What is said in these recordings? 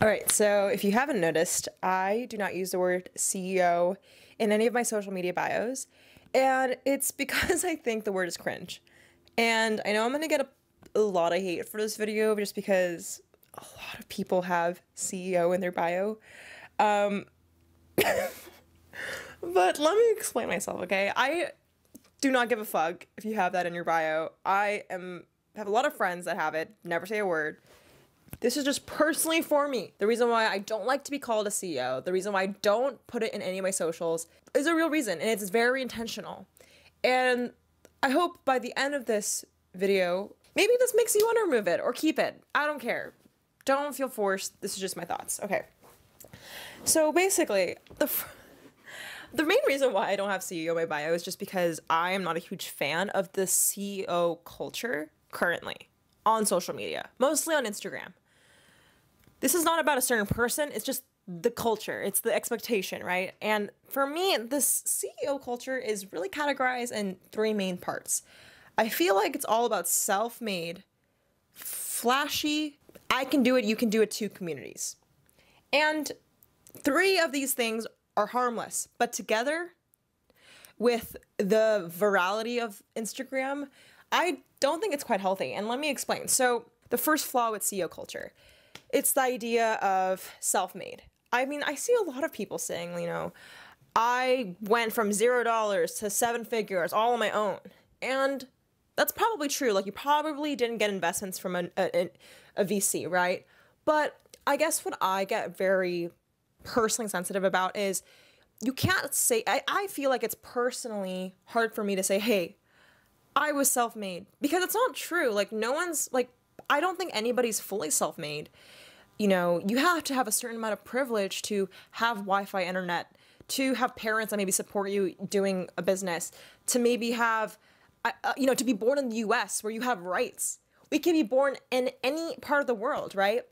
All right, so if you haven't noticed, I do not use the word CEO in any of my social media bios, and it's because I think the word is cringe. And I know I'm gonna get a lot of hate for this video just because a lot of people have CEO in their bio. But let me explain myself, okay? I do not give a fuck if you have that in your bio. Have a lot of friends that have it, never say a word. This is just personally for me. The reason why I don't like to be called a CEO, the reason why I don't put it in any of my socials is a real reason, and it's very intentional. And I hope by the end of this video, maybe this makes you want to remove it or keep it. I don't care. Don't feel forced. This is just my thoughts. Okay. So basically, the main reason why I don't have CEO in my bio is just because I am not a huge fan of the CEO culture currently on social media, mostly on Instagram. This is not about a certain person, it's just the culture, it's the expectation, right? And for me, this CEO culture is really categorized in three main parts. I feel like it's all about self-made, flashy, I can do it, you can do it too communities. And three of these things are harmless, but together with the virality of Instagram, I don't think it's quite healthy. And let me explain. So the first flaw with CEO culture, it's the idea of self-made. I mean, I see a lot of people saying, you know, I went from $0 to 7 figures all on my own. And that's probably true. Like, you probably didn't get investments from a VC, right? But I guess what I get very personally sensitive about is you can't say, I feel like it's personally hard for me to say, hey, I was self-made, because it's not true. Like, no one's like, I don't think anybody's fully self-made. You know, you have to have a certain amount of privilege to have Wi-Fi internet, to have parents that maybe support you doing a business, to maybe have, you know, to be born in the US where you have rights. We can be born in any part of the world, right?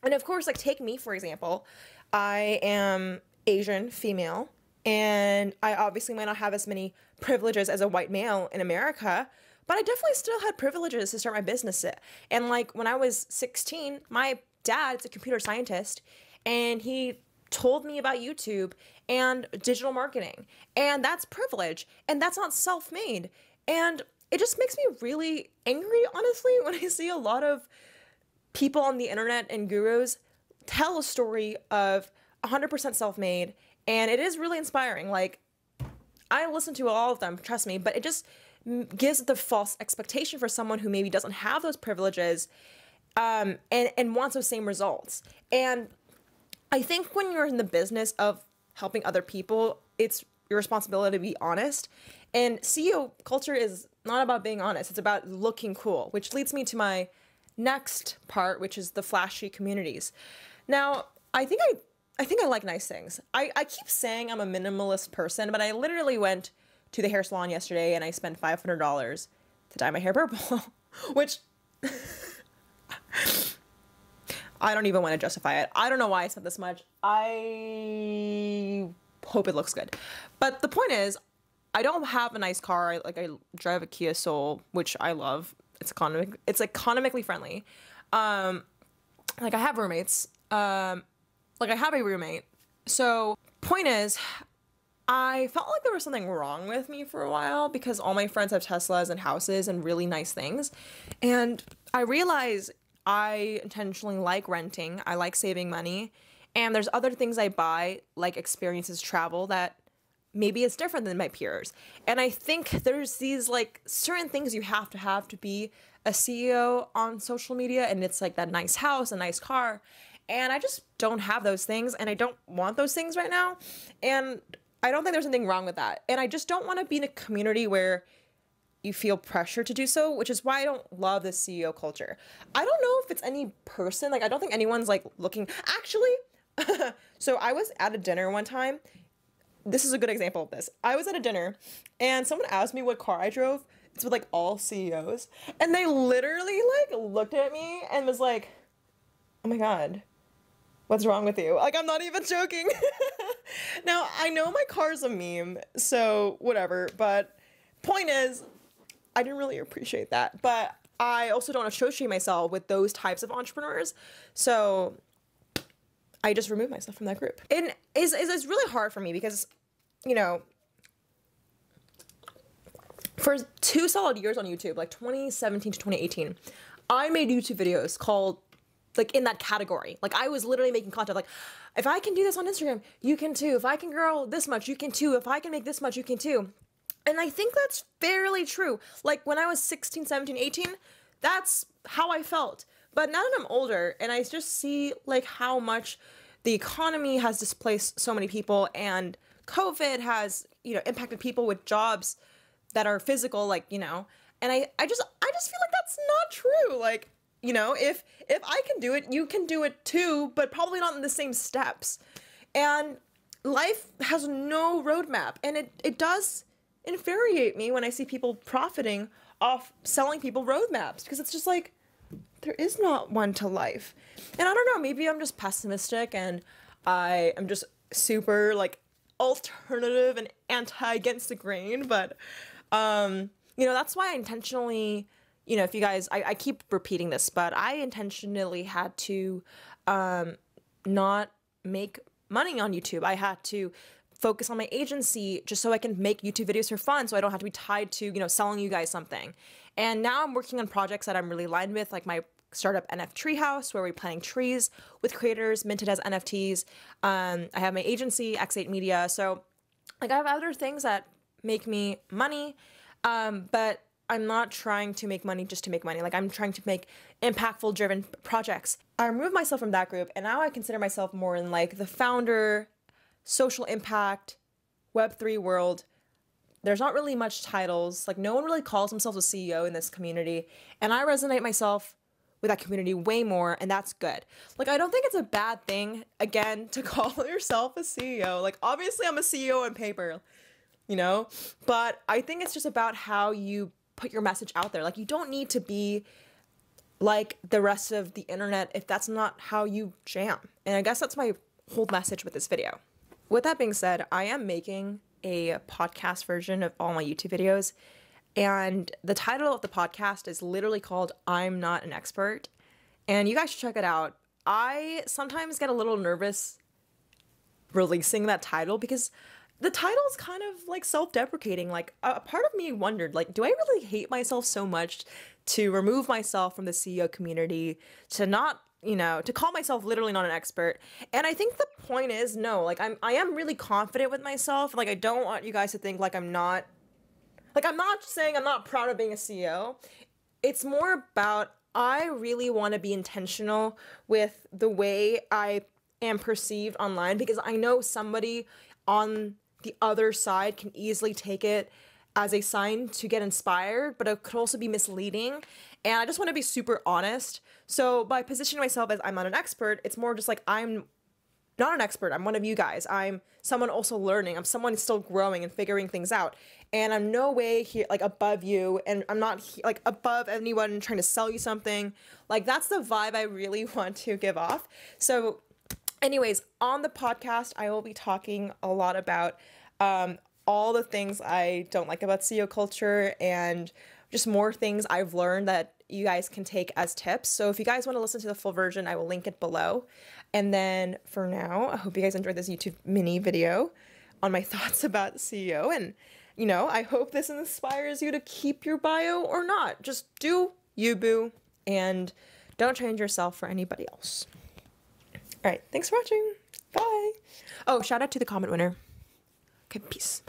And of course, like, take me, for example. I am Asian female, and I obviously might not have as many privileges as a white male in America, but I definitely still had privileges to start my business. And like, when I was 16, my dad's a computer scientist, and he told me about YouTube and digital marketing, and that's privilege, and that's not self-made. And it just makes me really angry, honestly, when I see a lot of people on the internet and gurus tell a story of 100% self-made, and it is really inspiring. Like, I listen to all of them, trust me, but it just gives the false expectation for someone who maybe doesn't have those privileges, and wants those same results. And I think when you're in the business of helping other people, it's your responsibility to be honest. And CEO culture is not about being honest, it's about looking cool, which leads me to my next part, which is the flashy communities. Now, I think I like nice things. I keep saying I'm a minimalist person, but I literally went to the hair salon yesterday and I spent $500 to dye my hair purple, which I don't even want to justify it. I don't know why I spent this much. I hope it looks good. But the point is, I don't have a nice car. I drive a Kia Soul, which I love. It's economically friendly. Like, I have roommates. Like, I have a roommate. So, point is, I felt like there was something wrong with me for a while because all my friends have Teslas and houses and really nice things. And I realized I intentionally like renting. I like saving money. And there's other things I buy, like experiences, travel, that maybe it's different than my peers. And I think there's these, like, certain things you have to be a CEO on social media. And it's like that nice house, a nice car. And I just don't have those things, and I don't want those things right now. And I don't think there's anything wrong with that. And I just don't want to be in a community where you feel pressure to do so, which is why I don't love the CEO culture. I don't know if it's any person, like, I don't think anyone's like looking, actually. So I was at a dinner one time. This is a good example of this. I was at a dinner and someone asked me what car I drove. It's with like all CEOs. And they literally like looked at me and was like, oh my God, what's wrong with you? Like, I'm not even joking. Now, I know my car's a meme, so whatever. But point is, I didn't really appreciate that. But I also don't associate myself with those types of entrepreneurs. So I just removed myself from that group. And it's really hard for me because, you know, for 2 solid years on YouTube, like 2017 to 2018, I made YouTube videos called, like, in that category. Like, I was literally making content like, if I can do this on Instagram, you can too. If I can grow this much, you can too. If I can make this much, you can too. And I think that's fairly true. Like, when I was 16, 17, 18, that's how I felt. But now that I'm older and I just see, like, how much the economy has displaced so many people, and COVID has, you know, impacted people with jobs that are physical, like, you know, and I just feel like that's not true. Like, you know, if I can do it, you can do it too, but probably not in the same steps. And life has no roadmap, and it does infuriate me when I see people profiting off selling people roadmaps, because it's just like, there is not one to life. And I don't know, maybe I'm just pessimistic and I am just super, like, alternative and anti against the grain, but you know, that's why I intentionally, you know, if you guys, I keep repeating this, but I intentionally had to not make money on YouTube. I had to focus on my agency just so I can make YouTube videos for fun, so I don't have to be tied to, you know, selling you guys something. And now I'm working on projects that I'm really aligned with, like my startup NF Treehouse, where we're planting trees with creators minted as NFTs. I have my agency, X8 Media. So, like, I have other things that make me money, but I'm not trying to make money just to make money. Like, I'm trying to make impactful, driven projects. I removed myself from that group, and now I consider myself more in, like, the founder, social impact, Web3 world. There's not really much titles. Like, no one really calls themselves a CEO in this community, and I resonate myself with that community way more, and that's good. Like, I don't think it's a bad thing, again, to call yourself a CEO. Like, obviously I'm a CEO on paper, you know, but I think it's just about how you put your message out there. Like, you don't need to be like the rest of the internet if that's not how you jam. And I guess that's my whole message with this video. With that being said, I am making a podcast version of all my YouTube videos, and the title of the podcast is literally called I'm Not an Expert, and you guys should check it out. I sometimes get a little nervous releasing that title because the title is kind of like self-deprecating. Like, a part of me wondered, like, do I really hate myself so much to remove myself from the CEO community, to not, you know, to call myself literally not an expert? And I think the point is, no, like, I am really confident with myself. Like, I don't want you guys to think like I'm not saying I'm not proud of being a CEO. It's more about, I really want to be intentional with the way I am perceived online, because I know somebody on the other side can easily take it as a sign to get inspired, but it could also be misleading. And I just want to be super honest. So by positioning myself as I'm not an expert, it's more just like, I'm not an expert. I'm one of you guys. I'm someone also learning. I'm someone still growing and figuring things out. And I'm no way here, like, above you. And I'm not like above anyone trying to sell you something. Like, that's the vibe I really want to give off. So anyways, on the podcast, I will be talking a lot about all the things I don't like about CEO culture, and just more things I've learned that you guys can take as tips. So if you guys want to listen to the full version, I will link it below. And then for now, I hope you guys enjoyed this YouTube mini video on my thoughts about CEO. And, you know, I hope this inspires you to keep your bio or not. Just do you, boo, and don't change yourself for anybody else. All right, thanks for watching. Bye. Oh, shout out to the comment winner. Okay, peace.